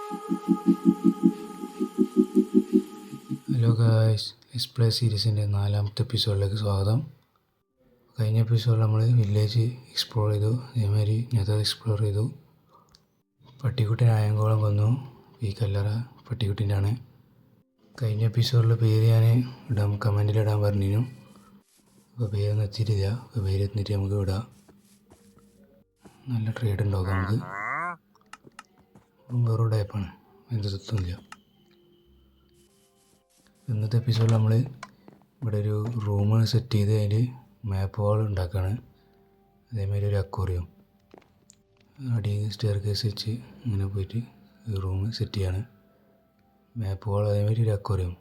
Hello guys, എക്സ്പ്ലേ സീരീസിൻ്റെ 4ാമത്തെ എപ്പിസോഡിലേക്ക് സ്വാഗതം. കഴിഞ്ഞ എപ്പിസോഡിൽ നമ്മൾ വില്ലേജ് എക്സ്പ്ലോർ ചെയ്തു, അതേമാതിരി നെതർ എക്സ്പ്ലോർ ചെയ്തു. പട്ടിക്കുട്ടൻ ആയങ്കോളം കൊന്നു. ഈ കല്ലറ പട്ടിക്കുട്ടിൻ്റെ ആണ്. കഴിഞ്ഞ എപ്പിസോഡിൽ പേര് ഞാൻ കമൻറ്റിലിടാൻ പറഞ്ഞിരുന്നു. അപ്പോൾ പേരൊന്നും എത്തിയിട്ടില്ല. അപ്പോൾ പേര് എത്തിയിട്ട് നമുക്ക് വിടാം. നല്ല ട്രേഡ് ഉണ്ടാവും നമുക്ക്. വേറൊരു ടൈപ്പാണ്, അതിൻ്റെ സ്വത്തൊന്നുമില്ല. ഇന്നത്തെ എപ്പിസോഡിൽ നമ്മൾ ഇവിടെ ഒരു റൂം സെറ്റ് ചെയ്ത് അതിൽ മാപ്പ് വാൾ ഉണ്ടാക്കുകയാണ്. അതേമാതിരി ഒരു അക്വേറിയം അടി സ്റ്റെയർ കേസ് വെച്ച് ഇങ്ങനെ പോയിട്ട് റൂം സെറ്റ് ചെയ്യാണ്. മാപ്പ് വാൾ അതേമാതിരി ഒരു അക്വേറിയം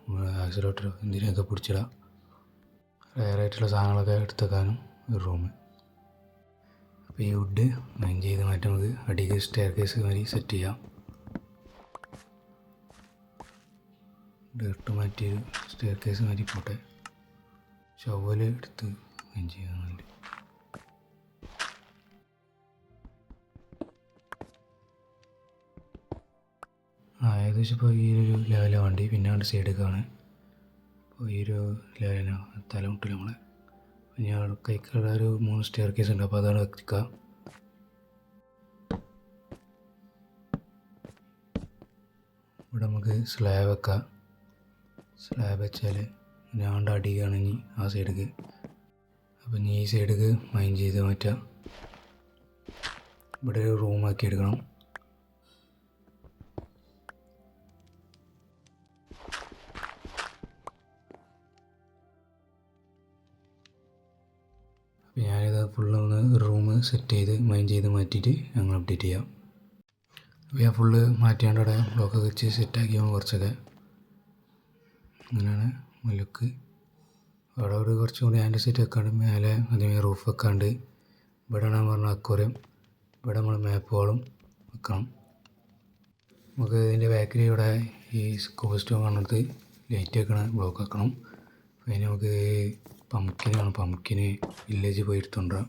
ആക്സിലോട്ടർ എന്തിനൊക്കെ പിടിച്ചിടാം. റയറായിട്ടുള്ള സാധനങ്ങളൊക്കെ എടുത്തേക്കാനും ഒരു റൂം. അപ്പോൾ ഈ വുഡ് മൈൻ ചെയ്ത് മാറ്റി നമുക്ക് അടിക്ക് സ്റ്റെയർ കേസ് മാതിരി സെറ്റ് ചെയ്യാം. ഡേർട്ട് മാറ്റി സ്റ്റെയർ കേസ് മാറ്റി പോട്ടെ. ഷവല് എടുത്ത് മൈൻ ചെയ്യാന്നുണ്ട്. ഏകദേശം ഇപ്പോൾ ഈ ഒരു ലെവലാണ് വണ്ടി. പിന്നെ അവിടെ സൈഡൊക്കെയാണ്. അപ്പോൾ ഈ ഒരു ലെവലിനാണ് തലമുട്ടിൽ നമ്മളെ. ഞാൻ കൈക്കുള്ള ഒരു 3 സ്റ്റെയർ കേസ് ഉണ്ട്. അപ്പോൾ അതാണ് വെക്കുക. ഇവിടെ നമുക്ക് സ്ലാബ് വെക്കാം. സ്ലാബ് വെച്ചാൽ ഞാണ്ട് അടിക്കുകയാണെങ്കിൽ ആ സൈഡിലേക്ക്. അപ്പം ഇനി ഈ സൈഡിലേക്ക് മൈൻ ചെയ്ത് മാറ്റാം. ഇവിടെ ഒരു റൂമാക്കി എടുക്കണം. അപ്പം ഞാനിത് ഫുള്ളൊന്ന് റൂം സെറ്റ് ചെയ്ത് മൈൻ ചെയ്ത് മാറ്റിയിട്ട് ഞങ്ങൾ അപ്ഡേറ്റ് ചെയ്യാം. അപ്പോൾ ഞാൻ ഫുള്ള് മാറ്റിയാണ്ട് അവിടെ ബ്ലോക്കൊക്കെ വെച്ച് സെറ്റാക്കി കുറച്ചൊക്കെ. അങ്ങനെയാണ് ലുക്ക്. അവിടെ ഒരു കുറച്ചും കൂടി ആൻഡ് സെറ്റ് വെക്കാണ്ട് മേലെ അതേമാതിരി റൂഫ് വെക്കാണ്ട്. ഇവിടെ ഞാൻ പറഞ്ഞ അക്വേറിയം. ഇവിടെ നമ്മൾ മാപ്പ് വാളും വെക്കണം. നമുക്ക് ഇതിൻ്റെ ബാക്കിൽ ഇവിടെ ഈ കോസ്റ്റ്യൂം കാണുന്നത് ലൈറ്റ് വെക്കണ ബ്ലോക്ക് വെക്കണം. അതിന് നമുക്ക് പംകിനാണ്. പംകിന് വില്ലേജ് പോയി എടുത്തുകൊണ്ടുവരാം.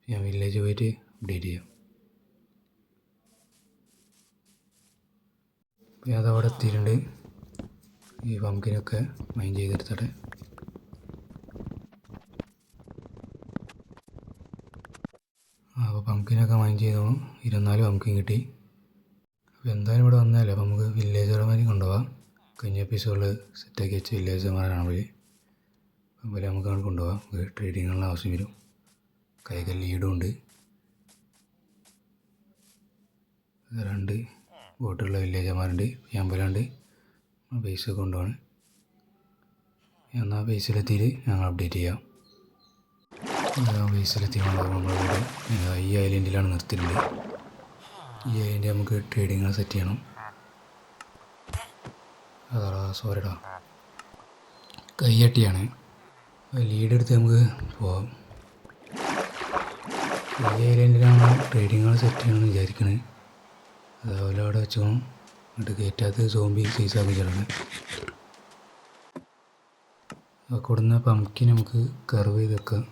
ഞാൻ വില്ലേജ് പോയിട്ട് അപ്ഡേറ്റ് ചെയ്യാം. അപ്പോൾ ഞാൻ അതവിടെ എത്തിയിട്ടുണ്ട്. ഈ പംകിനൊക്കെ മൈൻ ചെയ്തെടുത്തട്ടെ. അപ്പോൾ പംകിനൊക്കെ മൈൻ ചെയ്തു 24 പംകിൻ കിട്ടി. അപ്പോൾ എന്തായാലും ഇവിടെ വന്നാലേ അപ്പോൾ നമുക്ക് വില്ലേജർമാരെ കൊണ്ടുപോകാം. കഴിഞ്ഞ എപ്പിസോഡിൽ സെറ്റാക്കി വെച്ച വില്ലേജർമാരാണ് അവർ. അതുപോലെ നമുക്ക് അവിടെ കൊണ്ടുപോകാം. ട്രേഡിങ്ങുള്ള ആവശ്യം വരും. കൈകൾ ലീഡും ഉണ്ട്. 2 ബോട്ടുള്ള വില്ലേജർമാരുണ്ട്. അമ്പലമുണ്ട്. ബേസ് കൊണ്ടുപോകാൻ. എന്നാൽ ബേസിലെത്തിയിട്ട് ഞങ്ങൾ അപ്ഡേറ്റ് ചെയ്യാം. ബേസിലെത്തി നമ്മളിവിടെ ഈ ഐലൻഡിലാണ് നിർത്തിയിട്ടുണ്ട്. ഈ ഐലൻഡ് നമുക്ക് ട്രേഡിങ്ങൾ സെറ്റ് ചെയ്യണം. അതാ സോറിടാ, കയ്യട്ടിയാണ്. ലീഡ് എടുത്ത് നമുക്ക് പോവാം. ഈ ഐലൻഡിലാണ് ട്രേഡിങ്ങൾ സെറ്റ് ചെയ്യണമെന്ന് വിചാരിക്കണേ. അതേപോലെ അവിടെ വെച്ചോണം. എന്നിട്ട് കയറ്റാത്ത സോംബി സൈസാക്കി ചേർന്ന് കൊടുന്ന പംകിൻ നമുക്ക് കർവ് ചെയ്ത് വെക്കാം.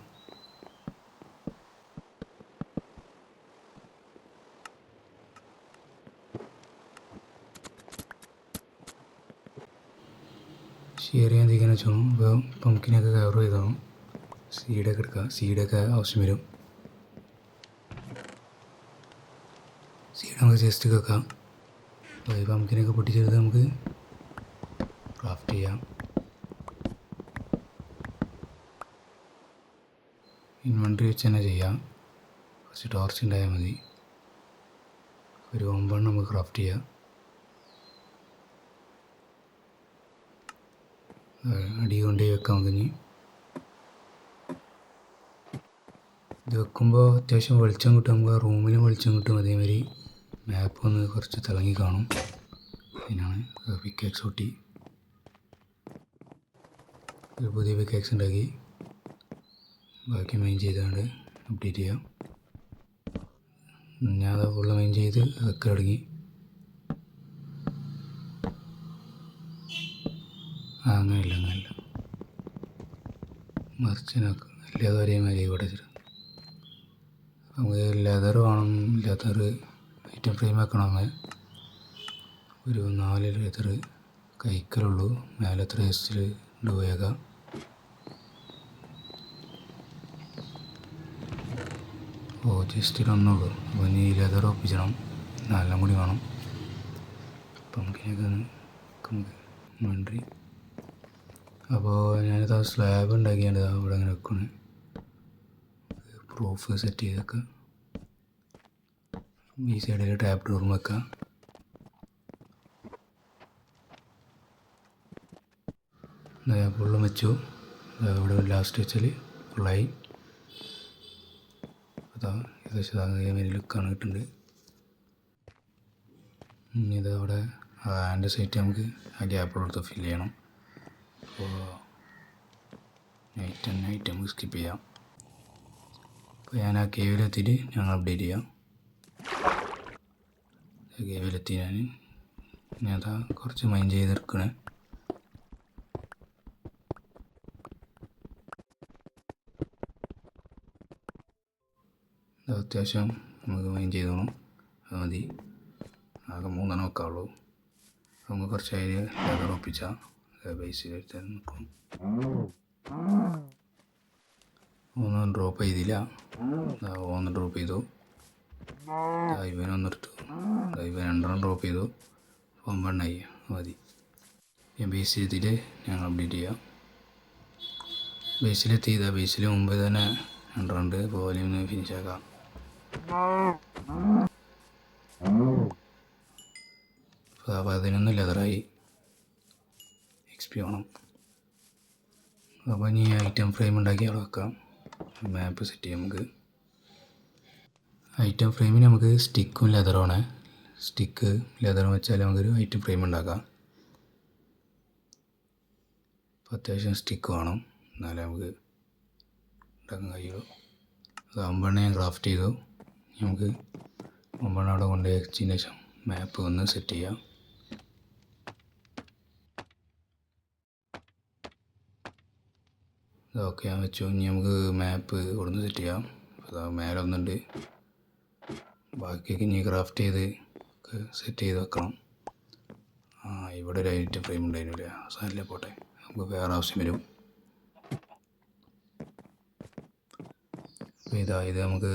ഷെയർ ചെയ്യാൻ തിരിക്കാൻ വെച്ചോണം. അപ്പോൾ പംകിനൊക്കെ കവർ ചെയ്തോണം. സീഡൊക്കെ എടുക്കാം. സീഡൊക്കെ ആവശ്യം വരും. സീഡ് നമുക്ക് ജസ്റ്റ് വെക്കാം. അപ്പോൾ ഈ പംകിനൊക്കെ പൊട്ടിച്ചെടുത്ത് നമുക്ക് ക്രാഫ്റ്റ് ചെയ്യാം. ഇൻവെൻട്രി വെച്ച് തന്നെ ചെയ്യാം. കുറച്ച് ടോർച്ച് ഉണ്ടായാൽ മതി. ഒരു 9 നമുക്ക് ക്രാഫ്റ്റ് ചെയ്യാം. അടി കൊണ്ടുപോയി വെക്കാം. നമുക്ക് ഇത് വെക്കുമ്പോൾ അത്യാവശ്യം വെളിച്ചം കിട്ടും. നമുക്ക് ആ റൂമിലും വെളിച്ചം കിട്ടും. അതേമാതിരി മാപ്പ് ഒന്ന് കുറച്ച് തിളങ്ങി കാണും. അതിനാണ് പിക്കാക്സ് പൊട്ടി ഒരു പുതിയ പിക്കാക്സ് ഉണ്ടാക്കി ബാക്കി മൈൻ ചെയ്തുകൊണ്ട് അപ്ഡേറ്റ് ചെയ്യാം. ഞാൻ അത് ഫുള്ള് മൈൻ ചെയ്ത് അതൊക്കെ തുടങ്ങി. അങ്ങനെയില്ല മറിച്ചിനൊക്കെ ഇല്ലാതെ ഒരേ മാതിരി ഇവിടെ വെച്ചിട്ട് നമുക്ക് ലെതർ വേണം. ലെതർ ഐറ്റം ഫ്രെയിം വെക്കണം. ഒരു 4 ലെതർ കഴിക്കലുള്ളൂ. മേലത്തെ വേസ്റ്റിൽ ഇടുകയാകാം. ജസ്റ്റ് ഇതൊന്നുള്ളൂ. അപ്പോൾ ഇനി ലെതർ ഒപ്പിച്ചണം, 4 കൂടി വേണം. അപ്പം നമുക്കിനൊക്കെ വേണ്ടി. അപ്പോൾ ഞാനിത് സ്ലാബ് ഉണ്ടാക്കിയാണ് അവിടെ അങ്ങനെ വെക്കണേ. പ്രൂഫ് സെറ്റ് ചെയ്തൊക്കെ ഈ സൈഡിൽ ടാപ്പ് ഡോറും വെക്കാം. ഫുള്ളും വെച്ചു. ഇവിടെ ലാസ്റ്റ് വെച്ചാൽ ഫുള്ളായി. അതാ ഏകദേശം ലുക്കാണ് കിട്ടുന്നുണ്ട്. ഇനി ഇത് അവിടെ ഹാൻഡ് സൈറ്റ് നമുക്ക് ആ ഗ്യാപ്പിലെടുത്ത് ഫില്ല് ചെയ്യണം. അപ്പോൾ നൈറ്റ് നമുക്ക് സ്കിപ്പ് ചെയ്യാം. അപ്പോൾ ഞാൻ ആ കേവിലെത്തിയിട്ട് ഞങ്ങൾ അപ്ഡേറ്റ് ചെയ്യാം. കേവിലെത്തി ഞാൻ അതാ കുറച്ച് മൈൻഡ് ചെയ്തെടുക്കണേ. അത്യാവശ്യം നമുക്ക് മൈൻഡ് ചെയ്തോണം, അത് മതി. ആകെ 3 വെക്കാവുള്ളൂ. നമുക്ക് കുറച്ച് അതിൽ ലെതർ ഒപ്പിച്ചാൽ ബേസിൽ എടുത്ത് നിൽക്കും. ഒന്നും ഡ്രോപ്പ് ചെയ്തില്ല, ഒന്ന് ഡ്രോപ്പ് ചെയ്തു. ഇവനൊന്നെടുത്തു, ഇവൻ 2 ഡ്രോപ്പ് ചെയ്തു. 9 മതി. ഞാൻ ബേസിലെത്തിയിട്ട് ഞങ്ങൾ അപ്ഡേറ്റ് ചെയ്യാം. ബേസിലെത്തിയതാ, ബേസിൽ മുമ്പ് തന്നെ 2 വോളിയം ഫിനിഷ് ആക്കാം. 11 ലെതറായി. XP വേണം. അപ്പോൾ ഇനി ഐറ്റം ഫ്രെയിം ഉണ്ടാക്കി അവിടെ വെക്കാം. മാപ്പ് സെറ്റ് ചെയ്യാം നമുക്ക്. ഐറ്റം ഫ്രെയിമിന് നമുക്ക് സ്റ്റിക്കും ലെതറുമാണ്. സ്റ്റിക്ക് ലെതറും വെച്ചാൽ നമുക്കൊരു ഐറ്റം ഫ്രെയിം ഉണ്ടാക്കാം. അപ്പോൾ അത്യാവശ്യം സ്റ്റിക്ക് വേണം, എന്നാലേ നമുക്ക് ഉണ്ടാക്കാൻ കഴിയുള്ളൂ. അത് 9 ഞാൻ ക്രാഫ്റ്റ് ചെയ്തു. നമുക്ക് 9 അവിടെ കൊണ്ട് വെച്ചതിന് ശേഷം മാപ്പ് ഒന്ന് സെറ്റ് ചെയ്യാം. ഓക്കെ, ഞാൻ വെച്ചു. ഇനി നമുക്ക് മാപ്പ് ഇവിടുന്ന് സെറ്റ് ചെയ്യാം. അത് മേലെ ഒന്നുണ്ട്, ബാക്കിയൊക്കെ ഇനി ക്രാഫ്റ്റ് ചെയ്ത് സെറ്റ് ചെയ്ത് വെക്കണം. ഇവിടെ ഒരു ഐറ്റം ഫ്രെയിം ഉണ്ടായിരുന്നില്ല, സാധനമില്ല, പോട്ടെ, നമുക്ക് വേറെ ആവശ്യം വരും. അപ്പോൾ ഇത് നമുക്ക്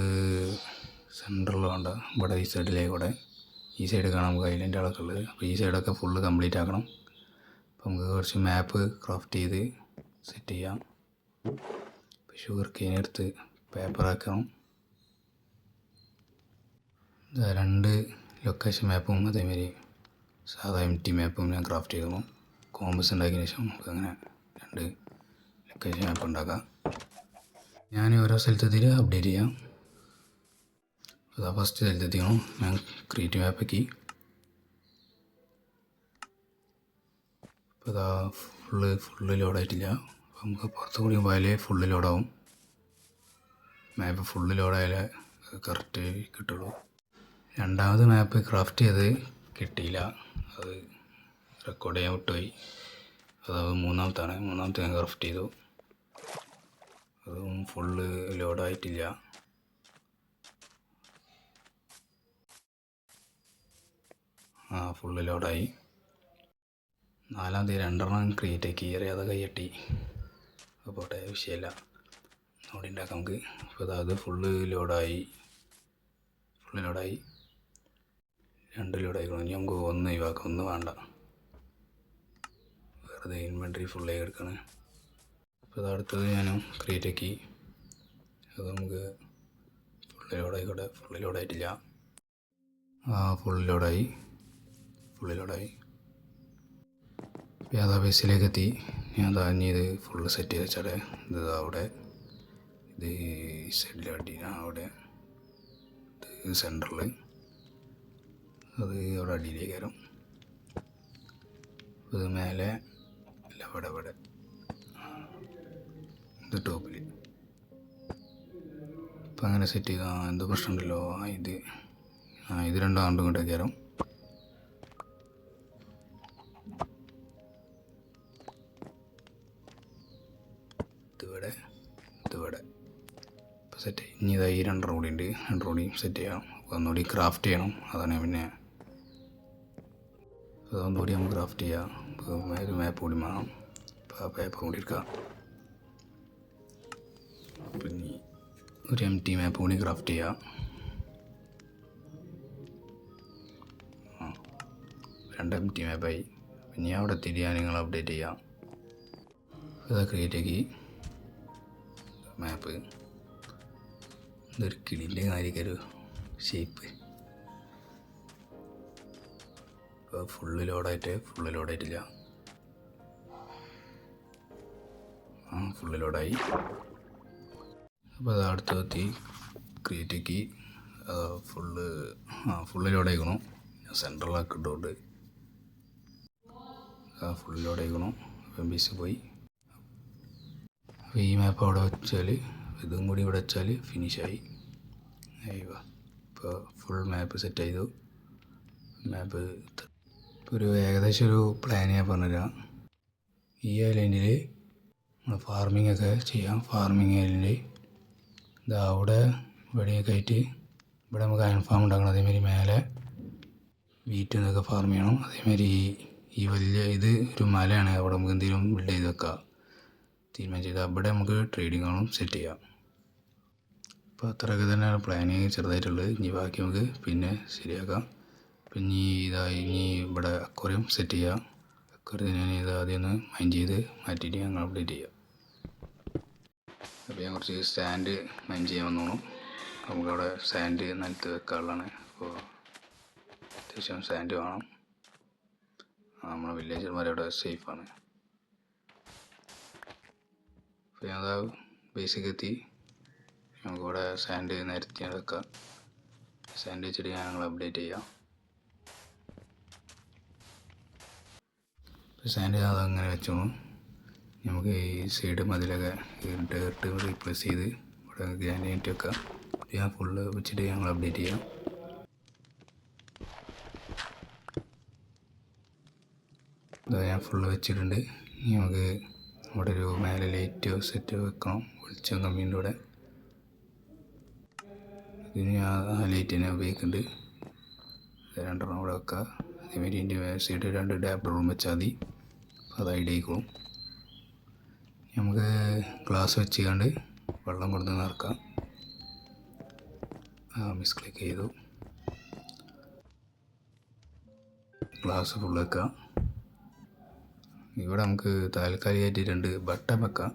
സെൻറ്ററിൽ വേണ്ട, ഇവിടെ ഈ സൈഡിലേക്കൂടെ ഈ സൈഡ് കാണാം നമുക്ക് ഐലൻഡ് അളൊക്കെ ഉള്ളത്. അപ്പോൾ ഈ സൈഡൊക്കെ ഫുള്ള് കംപ്ലീറ്റ് ആക്കണം. അപ്പോൾ നമുക്ക് കുറച്ച് മാപ്പ് ക്രാഫ്റ്റ് ചെയ്ത് സെറ്റ് ചെയ്യാം. ഷുഗർ കെയിൻ എടുത്ത് പേപ്പറാക്കണം. 2 ലൊക്കേഷൻ മാപ്പും അതേമാതിരി സാധാ MT മാപ്പും ഞാൻ ക്രാഫ്റ്റ് ചെയ്തു. കോമ്പസ് ഉണ്ടാക്കിയതിന് ശേഷം നമുക്ക് അങ്ങനെ 2 ലൊക്കേഷൻ മാപ്പ് ഉണ്ടാക്കാം. ഞാൻ ഓരോ സ്ഥലത്തെത്തിയിട്ട് അപ്ഡേറ്റ് ചെയ്യാം. അതാ ഫസ്റ്റ് സ്ഥലത്തെത്തിക്കണം. ഞാൻ ക്രിയേറ്റ് മാപ്പാക്കി. അപ്പോൾ അതാ ഫുള്ള് ലോഡായിട്ടില്ല. അപ്പോൾ നമുക്ക് പുറത്ത് കൂടി പോയാലേ ഫുള്ള് ലോഡാവും. മാപ്പ് ഫുള്ള് ലോഡായാലേ കറക്റ്റ് കിട്ടുള്ളൂ. 2ാമത് മാപ്പ് ക്രാഫ്റ്റ് ചെയ്ത് കിട്ടിയില്ല, അത് റെക്കോർഡ് ചെയ്യാൻ വിട്ടുപോയി. അത് 3ാമത്തെ ഞാൻ ക്രാഫ്റ്റ് ചെയ്തു. അതും ഫുള്ള് ലോഡായിട്ടില്ല. ഫുള്ള് ലോഡായി. 4ാമത്തെ 2 ക്രിയേറ്റ് ആക്കി, അറിയാതെ കൈയ്യട്ടി. അപ്പോൾ പോട്ടെ, വിഷയമല്ല, അവിടെ ഉണ്ടാക്കാം നമുക്ക്. അപ്പോൾ അത് ഫുള്ള് ലോഡായി. 2 ലോഡായിക്കണം. ഇനി നമുക്ക് 1 ഒഴിവാക്കാം, 1 വേണ്ട, വെറുതെ ഇൻവെൻട്രി ഫുള്ളായി എടുക്കണം. അപ്പോൾ അടുത്തത് ഞാനും ക്രിയേറ്റ് ആക്കി. അത് നമുക്ക് ഫുള്ള് ലോഡായിക്കോട്ടെ. ഫുള്ള് ലോഡായിട്ടില്ല. ഫുള്ള് ലോഡായി. യാഥാ ബേസിലേക്ക് എത്തി. ഞാൻ ഇനി ഇത് ഫുള്ള് സെറ്റ് ചെയ്ത് വെച്ചാൽ ഇത് അവിടെ, ഇത് ഈ സൈഡിൽ അടി, അവിടെ ഇത് സെൻറ്ററിൽ, അത് അവിടെ അടിയിലേക്ക് വരും. ഇത് മേലെ അല്ല, ഇവിടെ ഇത് ടോപ്പിൽ. അപ്പം അങ്ങനെ സെറ്റ് ചെയ്ത് എന്തോ പ്രശ്നമുണ്ടല്ലോ. ഇത് 2 ആണ്ടും ഇങ്ങോട്ടേക്ക് വരും. ഇതിവിടെ ഇപ്പോൾ സെറ്റ്. ഇനി ഇതാ ഈ 2 കൂടി ഉണ്ട്, 2 കൂടി സെറ്റ് ചെയ്യണം. ഒന്നുകൂടി ക്രാഫ്റ്റ് ചെയ്യണം. അതാണ് പിന്നെ അതൊന്നുകൂടി നമുക്ക് ക്രാഫ്റ്റ് ചെയ്യാം. ഒരു മാപ്പ് കൂടി വേണം. അപ്പോൾ ആ പേപ്പർ കൂടി എടുക്കാം. പിന്നെ ഒരു MT മാപ്പ് കൂടി ക്രാഫ്റ്റ് ചെയ്യാം. 2 MT മാപ്പായി. പിന്നെ അവിടെ എത്തിയിട്ട് ഞാൻ നിങ്ങൾ അപ്ഡേറ്റ് ചെയ്യാം. അത് ക്രിയേറ്റ് ആക്കി മാപ്പ്. ഇതൊരു കിളിൻ്റെ കാര്യമൊരു ഷേപ്പ്. ഇപ്പോൾ ഫുള്ള് ലോഡായിട്ടില്ല. ഫുള്ള് ലോഡായി. അപ്പോൾ അത് അടുത്തെത്തി ക്രിയേറ്റ് ആക്കി ഫുള്ള് ലോഡായിക്കണു. സെൻട്രലാക്കി ഇട്ടുകൊണ്ട് ഫുള്ള് ലോഡായിക്കണു. MBC പോയി. അപ്പോൾ ഈ മാപ്പ് അവിടെ വെച്ചാൽ ഇതും കൂടി ഇവിടെ വെച്ചാൽ ഫിനിഷായി. ഇപ്പോൾ ഫുൾ മാപ്പ് സെറ്റ് ചെയ്തു. മാപ്പ് ഇപ്പോൾ ഒരു ഏകദേശം ഒരു പ്ലാൻ ഞാൻ പറഞ്ഞുതരാം. ഈ ഐലൻഡിൽ നമ്മൾ ഫാർമിംഗ് ഒക്കെ ചെയ്യാം. ഫാർമിംഗ് ഐലൻഡ് ഇതാ അവിടെ ഇവിടെയൊക്കെ ആയിട്ട് ഇവിടെ നമുക്ക് അയൺ ഫാം ഉണ്ടാക്കണം. അതേമാതിരി മേലെ വീറ്റ് എന്നൊക്കെ ഫാർം ചെയ്യണം. അതേമാതിരി ഈ വലിയ ഇത് ഒരു മലയാണ്. അവിടെ നമുക്ക് എന്തെങ്കിലും ബിൽഡ് ചെയ്ത് വെക്കാം തീരുമാനിച്ചത്. അവിടെ നമുക്ക് ട്രേഡിംഗ് ആണും സെറ്റ് ചെയ്യാം. അപ്പോൾ അത്രയൊക്കെ തന്നെയാണ് പ്ലാനിങ് ചെറുതായിട്ടുള്ളത്. ഇനി ബാക്കി നമുക്ക് പിന്നെ ശരിയാക്കാം. പിന്നെ ഇനി ഇവിടെ അക്വേറിയം സെറ്റ് ചെയ്യാം. അക്വേറിയം ഞാൻ ഇത് ആദ്യം ഒന്ന് മൈൻഡ് ചെയ്ത് മാറ്റിയിട്ട് ഞങ്ങൾ അപ്ഡേറ്റ് ചെയ്യാം. അപ്പോൾ ഞാൻ കുറച്ച് സാൻഡ് മൈൻഡ് ചെയ്യാൻ വന്നോളൂ. നമുക്കവിടെ സാൻഡ് നിലത്ത് വെക്കാനുള്ളതാണ്. അപ്പോൾ അത്യാവശ്യം സാൻഡ് വേണം. നമ്മളെ വില്ലേജർമാരവിടെ സേഫാണ്. അപ്പോൾ ഞാനത് ബേസിക് എത്തി. നമുക്കിവിടെ സാൻഡ് നിരത്തി വെക്കാം. സാൻഡ് വെച്ചിട്ട് ഞങ്ങൾ അപ്ഡേറ്റ് ചെയ്യാം. ഇപ്പോൾ സാൻഡ് അതങ്ങനെ വെച്ചോളൂ. നമുക്ക് ഈ സൈഡ് മതിലൊക്കെ ഡേർട്ട് റീപ്ലേസ് ചെയ്ത് ഇവിടെ ഗ്രാനൈറ്റ് വെക്കാം. ഞാൻ ഫുള്ള് വെച്ചിട്ട് ഞങ്ങൾ അപ്ഡേറ്റ് ചെയ്യാം. ഞാൻ ഫുള്ള് വെച്ചിട്ടുണ്ട്. നമുക്ക് ഇവിടെ ഒരു മേലെ ലൈറ്റ് സെറ്റ് വെക്കണം. വെളിച്ചം കമ്മിൻ്റെ കൂടെ ഇതിന് ആ ലൈറ്റ് തന്നെ ഉപയോഗിക്കുന്നുണ്ട്. 2 അവിടെ വെക്കുക. അതേമാതിരി ഇതിൻ്റെ സൈഡ് 2 ഡാബ് റൂം വെച്ചാൽ മതി. അത് ഐഡിയ ആയിക്കോളും. നമുക്ക് ഗ്ലാസ് വെച്ചുകൊണ്ട് വെള്ളം കൊടുത്ത് നിറക്കാം. മിസ്ക്ലിക്ക് ചെയ്തു. ഗ്ലാസ് ഫുൾ വെക്കാം. ഇവിടെ നമുക്ക് താൽക്കാലികമായിട്ട് 2 ബട്ടൺ വെക്കാം.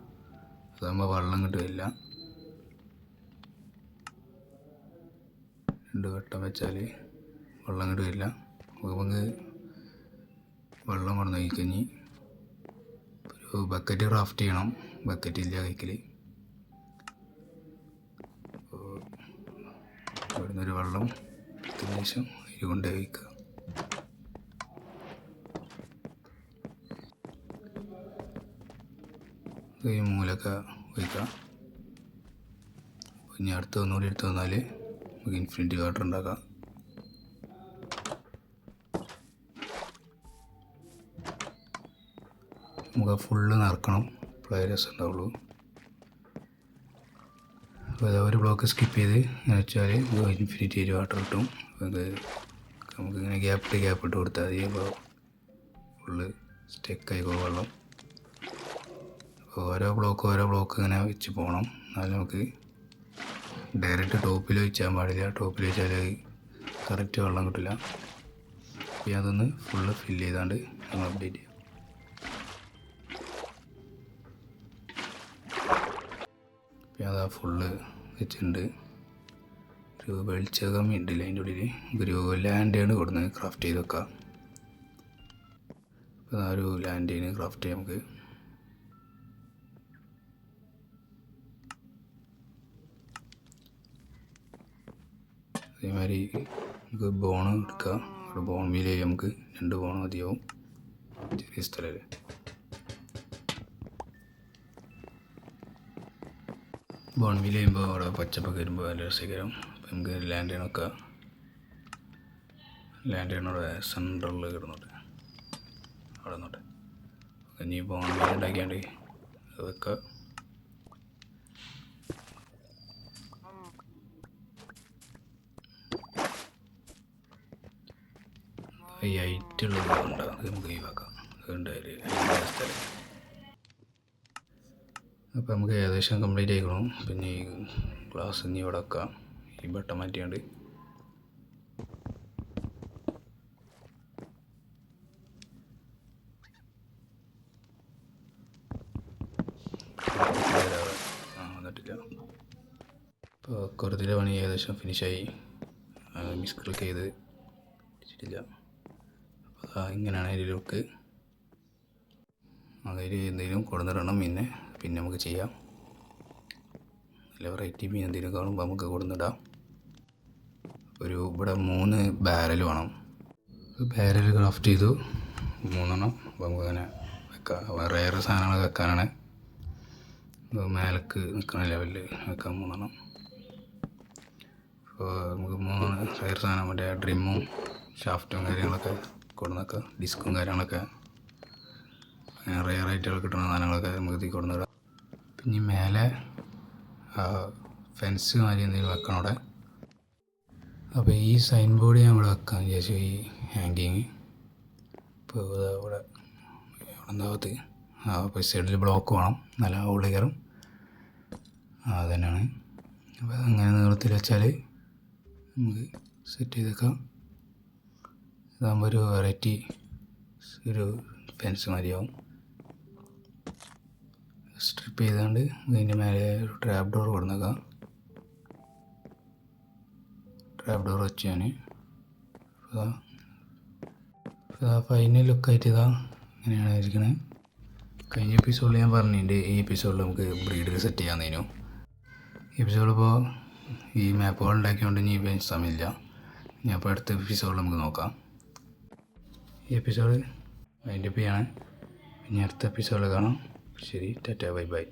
അതാകുമ്പോൾ വെള്ളം കിട്ടുകയില്ല. 2 ബട്ടൺ വെച്ചാൽ വെള്ളം കിട്ടുകയില്ല. നമുക്ക് വെള്ളം കൊണ്ടു കഴിക്കഞ്ഞി ഒരു ബക്കറ്റ് ക്രാഫ്റ്റ് ചെയ്യണം. ബക്കറ്റ് ഇല്ല കൈക്കൽ. ഇവിടെ നിന്നൊരു വെള്ളം എടുത്തതിന് ശേഷം ഇത് കൊണ്ട് കഴിക്കുക. ഈ മൂലൊക്കെ ഒഴിക്കാം. ഇനി അടുത്ത് ഒന്നുകൂടി എടുത്ത് വന്നാൽ നമുക്ക് ഇൻഫിനിറ്റി വാട്ടർ ഉണ്ടാക്കാം. നമുക്ക് ഫുള്ള് നിറക്കണം. അപ്പോഴേ രസം ഉണ്ടാവുള്ളൂ. അപ്പോൾ ഒരു ബ്ലോക്ക് സ്കിപ്പ് ചെയ്ത് എന്ന് വെച്ചാൽ ഇൻഫിനിറ്റി വാട്ടർ കിട്ടും. അത് നമുക്കിങ്ങനെ ഗ്യാപ്പിട്ട് കൊടുത്താൽ മതി. അപ്പോൾ ഫുള്ള് സ്റ്റെക്കായിക്കോളും വെള്ളം. ഓരോ ബ്ലോക്ക് ഇങ്ങനെ വെച്ച് പോകണം. എന്നാലും നമുക്ക് ഡയറക്റ്റ് ടോപ്പിൽ വെച്ചാൽ പാടില്ല. ടോപ്പിൽ വെച്ചാൽ കറക്റ്റ് വെള്ളം കിട്ടില്ല. അപ്പോൾ അതൊന്ന് ഫുള്ള് ഫില്ല് ചെയ്താണ്ട് നമ്മൾ അപ്ഡേറ്റ് ചെയ്യാം. അപ്പോൾ അതാ ഫുള്ള് വെച്ചിട്ടുണ്ട്. ഒരു വെളിച്ചകം ഉണ്ടല്ല അതിൻ്റെ ഉള്ളിൽ ഒരു ലാൻഡേണ് കൊടുന്ന് ക്രാഫ്റ്റ് ചെയ്ത് വെക്കാം. അപ്പോൾ ആ ഒരു ലാൻഡേണ് ക്രാഫ്റ്റ് ചെയ്യാം നമുക്ക്. അതേമാതിരി നമുക്ക് ബോൺ എടുക്കാം. അവിടെ ബോൺ വീൽ ചെയ്യാം. നമുക്ക് 2 ബോൺ മതിയാവും. ചെറിയ സ്ഥലമല്ലേ. ബോൺ വീൽ ചെയ്യുമ്പോൾ അവിടെ പച്ചപ്പൊക്കെ വരുമ്പോൾ നല്ല രസകരം. അപ്പം നമുക്ക് ലാൻഡ് ചെയ്യണമൊക്കെ അവിടെ സെൻട്രലിൽ കിടന്നോട്ടെ. അവിടെ നിന്നോട്ടെ. ഇനി ബോൺ വീൽ ഉണ്ടാക്കിയാണ്ട് അത് വെക്കുക. ഈ ഹൈറ്റുള്ളത് ഉണ്ടാകും, അത് നമുക്ക് ഒഴിവാക്കാം. അതുണ്ടായാലും സ്ഥലം അപ്പോൾ നമുക്ക് ഏകദേശം കംപ്ലീറ്റ് ആയിക്കണം. പിന്നെ ഈ ഗ്ലാസ് ഇനി ഇവിടെ വെക്കാം. ഈ ബട്ടൺ മാറ്റിയാണ്ട് വന്നിട്ടില്ല. ഇപ്പോൾ കുറത്തിലെ പണി ഏകദേശം ഫിനിഷായി. മിസ് ക്ലിക്ക് ചെയ്ത് വെച്ചിട്ടില്ല. അപ്പോൾ ഇങ്ങനെയാണ് അതിൻ്റെ ലുക്ക്. അതിൽ എന്തെങ്കിലും കൊടുന്നിടണം. പിന്നെ നമുക്ക് ചെയ്യാം. നല്ല വെറൈറ്റി മീൻ എന്തെങ്കിലും കാണുമ്പോൾ നമുക്ക് കൊടുന്നിടാം. ഇവിടെ 3 ബാരൽ വേണം. ബാരൽ ക്രാഫ്റ്റ് ചെയ്തു 3 അപ്പോൾ നമുക്കങ്ങനെ വെക്കാം. വേറെ സാധനങ്ങൾ വെക്കാനാണ്. മേലക്ക് നിൽക്കുന്ന ലെവലിൽ വെക്കാൻ 3. അപ്പോൾ നമുക്ക് 3 റയർ സാധനം, മറ്റേ ഡ്രിമ്മും ഷാഫ്റ്റും കാര്യങ്ങളൊക്കെ കൊടുന്നേക്കാം. ഡിസ്കും കാര്യങ്ങളൊക്കെ അങ്ങനെ റയറായിട്ട് കിട്ടുന്ന സാധനങ്ങളൊക്കെ നമുക്ക് ഇതിൽ കൊടുന്നിടാം. പിന്നെ മേലെ ഫെൻസ് മാതിരി എന്തെങ്കിലും വെക്കണം അവിടെ. അപ്പോൾ ഈ സൈൻ ബോർഡ് ഞാൻ ഇവിടെ വെക്കാൻ വിചാരിച്ചു, ഈ ഹാങ്കിങ്. ഇപ്പോൾ ഇവിടെ എന്താകത്ത് അപ്പോൾ സൈഡിൽ ബ്ലോക്ക് വേണം, നല്ല ഉള്ളിൽ കയറും. അത് തന്നെയാണ്. അപ്പോൾ അങ്ങനെ നീളത്തിൽ വെച്ചാൽ നമുക്ക് സെറ്റ് ചെയ്തേക്കാം. ഇതാകുമ്പോൾ ഒരു വെറൈറ്റി ഒരു ഫെൻസ് മാതിരിയാവും. സ്ട്രിപ്പ് ചെയ്തുകൊണ്ട് ഇതിൻ്റെ മേലെ ഒരു ട്രാപ്പ് ഡോർ കൊടുന്നേക്കാം. ട്രാപ്പ് ഡോർ വെച്ച് ഞാൻ ഫൈനൽ ലുക്കായിട്ട് ഇങ്ങനെയാണ് ഇരിക്കുന്നത്. കഴിഞ്ഞ എപ്പിസോഡിൽ ഞാൻ പറഞ്ഞിട്ടുണ്ട് ഈ എപ്പിസോഡിൽ നമുക്ക് ബ്രീഡർ സെറ്റ് ചെയ്യാമെന്നതിനു. ഈ എപ്പിസോഡ് ഇപ്പോൾ ഈ മാപ്പുകൾ ഉണ്ടാക്കിയതുകൊണ്ട് ഇനി സമയമില്ല. ഇനി അപ്പോൾ അടുത്ത എപ്പിസോഡിൽ നമുക്ക് നോക്കാം. ഈ എപ്പിസോഡ് അതിൻ്റെ ആണ്. ഇനി അടുത്ത എപ്പിസോഡിൽ കാണാം. ശരി, ടാറ്റാ, ബൈ ബൈ.